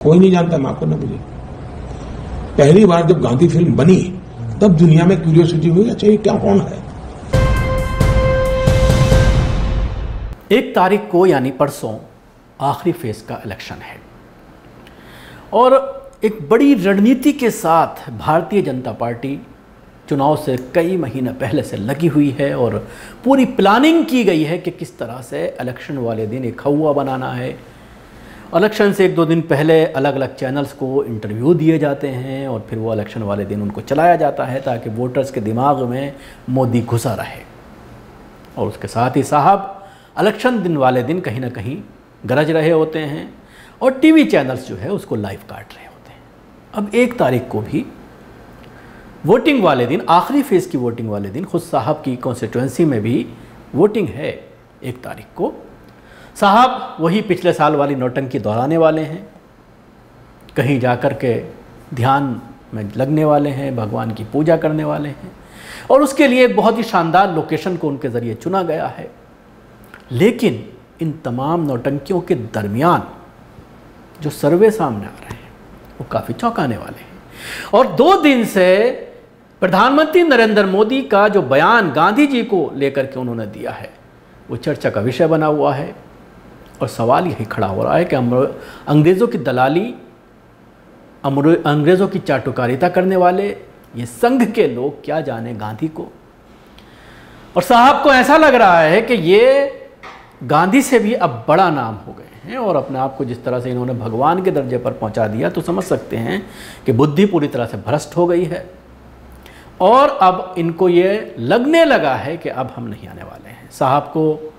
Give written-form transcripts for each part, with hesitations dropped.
कोई नहीं जानता, माफ करना मुझे। पहली बार जब गांधी फिल्म बनी तब दुनिया में क्यूरियोसिटी हुई, अच्छा ये क्या कौन है। 1 तारीख को यानी परसों आखिरी फेज का इलेक्शन है और एक बड़ी रणनीति के साथ भारतीय जनता पार्टी चुनाव से कई महीने पहले से लगी हुई है और पूरी प्लानिंग की गई है कि किस तरह से इलेक्शन वाले दिन एक हवा बनाना है। इलेक्शन से 1-2 दिन पहले अलग अलग चैनल्स को इंटरव्यू दिए जाते हैं और फिर वो इलेक्शन वाले दिन उनको चलाया जाता है ताकि वोटर्स के दिमाग में मोदी घुसा रहे। और उसके साथ ही साहब इलेक्शन दिन वाले दिन कहीं ना कहीं गरज रहे होते हैं और टीवी चैनल्स जो है उसको लाइव काट रहे होते हैं। अब 1 तारीख को भी वोटिंग वाले दिन, आखिरी फेज़ की वोटिंग वाले दिन, खुद साहब की कॉन्स्टिट्यूंसी में भी वोटिंग है 1 तारीख को। साहब वही पिछले साल वाली नौटंकी दोहराने वाले हैं, कहीं जाकर के ध्यान में लगने वाले हैं, भगवान की पूजा करने वाले हैं और उसके लिए एक बहुत ही शानदार लोकेशन को उनके ज़रिए चुना गया है। लेकिन इन तमाम नौटंकियों के दरमियान जो सर्वे सामने आ रहे हैं वो काफ़ी चौंकाने वाले हैं। और 2 दिन से प्रधानमंत्री नरेंद्र मोदी का जो बयान गांधी जी को लेकर के उन्होंने दिया है वो चर्चा का विषय बना हुआ है और सवाल यही खड़ा हो रहा है कि अंग्रेज़ों की दलाली, अंग्रेज़ों की चाटुकारिता करने वाले ये संघ के लोग क्या जाने गांधी को। और साहब को ऐसा लग रहा है कि ये गांधी से भी अब बड़ा नाम हो गए हैं और अपने आप को जिस तरह से इन्होंने भगवान के दर्जे पर पहुंचा दिया तो समझ सकते हैं कि बुद्धि पूरी तरह से भ्रष्ट हो गई है और अब इनको ये लगने लगा है कि अब हम नहीं आने वाले हैं। साहब को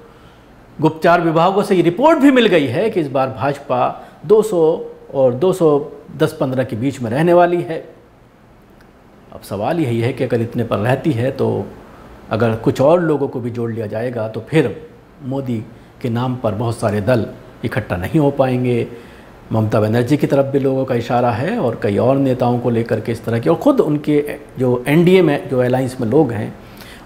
गुप्तचर विभागों से ये रिपोर्ट भी मिल गई है कि इस बार भाजपा 200 और 210-15 के बीच में रहने वाली है। अब सवाल यही है कि अगर इतने पर रहती है तो अगर कुछ और लोगों को भी जोड़ लिया जाएगा तो फिर मोदी के नाम पर बहुत सारे दल इकट्ठा नहीं हो पाएंगे। ममता बनर्जी की तरफ भी लोगों का इशारा है और कई और नेताओं को लेकर के इस तरह की, और ख़ुद उनके जो एनडीए में जो अलायंस में लोग हैं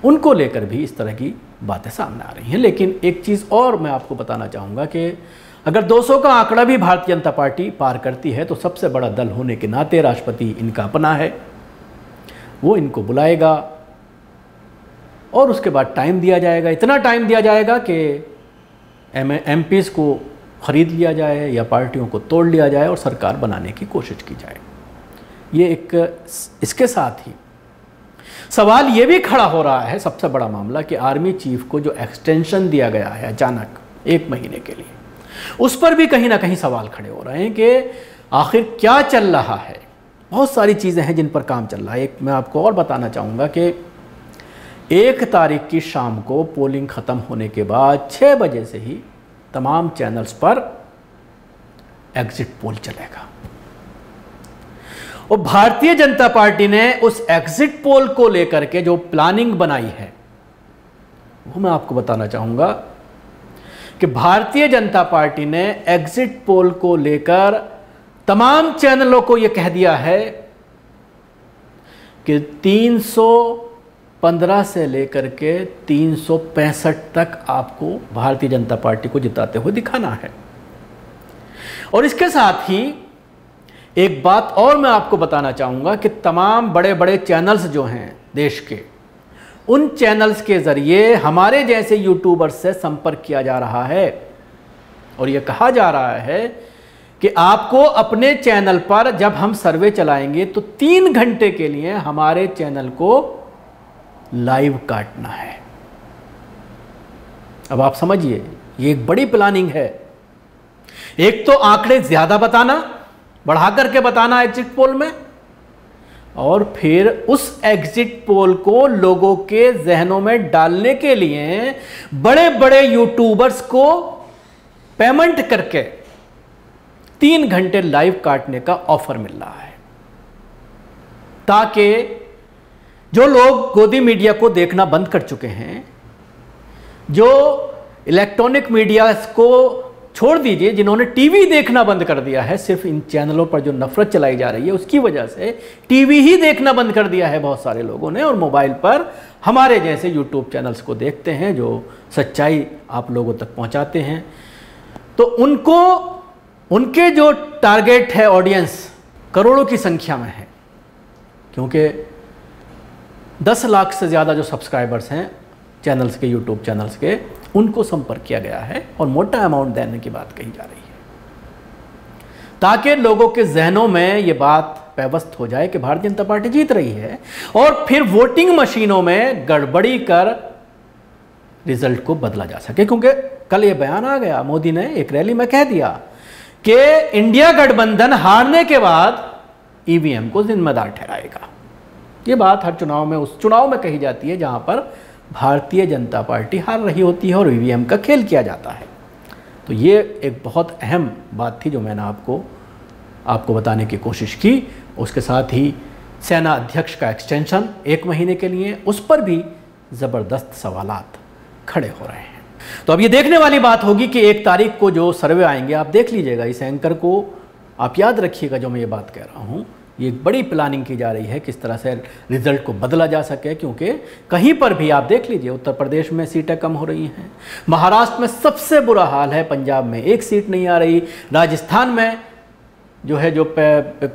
उनको लेकर भी इस तरह की बातें सामने आ रही हैं। लेकिन एक चीज़ और मैं आपको बताना चाहूँगा कि अगर 200 का आंकड़ा भी भारतीय जनता पार्टी पार करती है तो सबसे बड़ा दल होने के नाते राष्ट्रपति इनका अपना है, वो इनको बुलाएगा और उसके बाद टाइम दिया जाएगा। इतना टाइम दिया जाएगा कि एमपीज़ को ख़रीद लिया जाए या पार्टियों को तोड़ लिया जाए और सरकार बनाने की कोशिश की जाए। ये एक, इसके साथ ही सवाल ये भी खड़ा हो रहा है, सबसे बड़ा मामला, कि आर्मी चीफ को जो एक्सटेंशन दिया गया है अचानक 1 महीने के लिए, उस पर भी कहीं ना कहीं सवाल खड़े हो रहे हैं कि आखिर क्या चल रहा है। बहुत सारी चीज़ें हैं जिन पर काम चल रहा है। एक मैं आपको और बताना चाहूँगा कि 1 तारीख की शाम को पोलिंग ख़त्म होने के बाद 6 बजे से ही तमाम चैनल्स पर एग्जिट पोल चलेगा और भारतीय जनता पार्टी ने उस एग्जिट पोल को लेकर के जो प्लानिंग बनाई है वो मैं आपको बताना चाहूँगा कि भारतीय जनता पार्टी ने एग्जिट पोल को लेकर तमाम चैनलों को यह कह दिया है कि 315 से लेकर के 365 तक आपको भारतीय जनता पार्टी को जिताते हुए दिखाना है। और इसके साथ ही एक बात और मैं आपको बताना चाहूँगा कि तमाम बड़े बड़े चैनल्स जो हैं देश के, उन चैनल्स के ज़रिए हमारे जैसे यूट्यूबर्स से संपर्क किया जा रहा है और यह कहा जा रहा है कि आपको अपने चैनल पर जब हम सर्वे चलाएंगे तो 3 घंटे के लिए हमारे चैनल को लाइव काटना है। अब आप समझिए, ये एक बड़ी प्लानिंग है। एक तो आंकड़े ज्यादा बताना, बढ़ा करके बताना एग्जिट पोल में, और फिर उस एग्जिट पोल को लोगों के जहनों में डालने के लिए बड़े बड़े यूट्यूबर्स को पेमेंट करके 3 घंटे लाइव काटने का ऑफर मिल रहा है, ताकि जो लोग गोदी मीडिया को देखना बंद कर चुके हैं, जो इलेक्ट्रॉनिक मीडिया को छोड़ दीजिए, जिन्होंने टीवी देखना बंद कर दिया है, सिर्फ इन चैनलों पर जो नफरत चलाई जा रही है उसकी वजह से टीवी ही देखना बंद कर दिया है बहुत सारे लोगों ने, और मोबाइल पर हमारे जैसे यूट्यूब चैनल्स को देखते हैं जो सच्चाई आप लोगों तक पहुंचाते हैं। तो उनको उनके जो टारगेट है ऑडियंस करोड़ों की संख्या में है, क्योंकि 10 लाख से ज़्यादा जो सब्सक्राइबर्स हैं चैनल्स के, यूट्यूब चैनल्स के, उनको संपर्क किया गया है और मोटा अमाउंट देने की बात कही जा रही है, ताकि लोगों के जहनों में ये बात व्यवस्थ हो जाए कि भारतीय जनता पार्टी जीत रही है और फिर वोटिंग मशीनों में गड़बड़ी कर रिजल्ट को बदला जा सके। क्योंकि कल ये बयान आ गया, मोदी ने एक रैली में कह दिया कि इंडिया गठबंधन हारने के बाद ईवीएम को जिम्मेदार ठहराएगा। ये बात हर चुनाव में, उस चुनाव में कही जाती है जहां पर भारतीय जनता पार्टी हार रही होती है और ईवीएम का खेल किया जाता है। तो ये एक बहुत अहम बात थी जो मैंने आपको बताने की कोशिश की। उसके साथ ही सेना अध्यक्ष का एक्सटेंशन 1 महीने के लिए, उस पर भी ज़बरदस्त सवालात खड़े हो रहे हैं। तो अब ये देखने वाली बात होगी कि 1 तारीख को जो सर्वे आएंगे, आप देख लीजिएगा, इस एंकर को आप याद रखिएगा जो मैं ये बात कह रहा हूँ। ये एक बड़ी प्लानिंग की जा रही है किस तरह से रिजल्ट को बदला जा सके, क्योंकि कहीं पर भी आप देख लीजिए, उत्तर प्रदेश में सीटें कम हो रही हैं, महाराष्ट्र में सबसे बुरा हाल है, पंजाब में 1 सीट नहीं आ रही, राजस्थान में जो है जो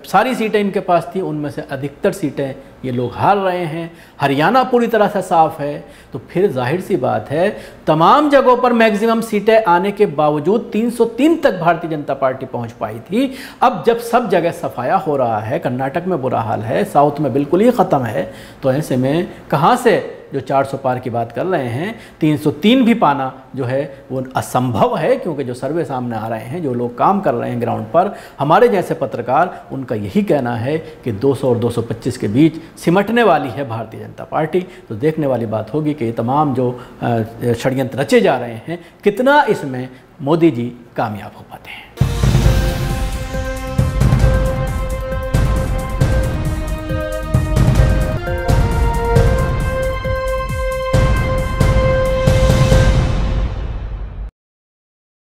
सारी सीटें इनके पास थी उनमें से अधिकतर सीटें ये लोग हार रहे हैं, हरियाणा पूरी तरह से साफ है। तो फिर जाहिर सी बात है तमाम जगहों पर मैक्सिमम सीटें आने के बावजूद 303 तक भारतीय जनता पार्टी पहुंच पाई थी। अब जब सब जगह सफाया हो रहा है, कर्नाटक में बुरा हाल है, साउथ में बिल्कुल ही ख़त्म है, तो ऐसे में कहाँ से जो 400 पार की बात कर रहे हैं, 303 भी पाना जो है वो असंभव है। क्योंकि जो सर्वे सामने आ रहे हैं, जो लोग काम कर रहे हैं ग्राउंड पर, हमारे जैसे पत्रकार, उनका यही कहना है कि 200 और 225 के बीच सिमटने वाली है भारतीय जनता पार्टी। तो देखने वाली बात होगी कि ये तमाम जो षड्यंत्र रचे जा रहे हैं, कितना इसमें मोदी जी कामयाब हो पाते हैं।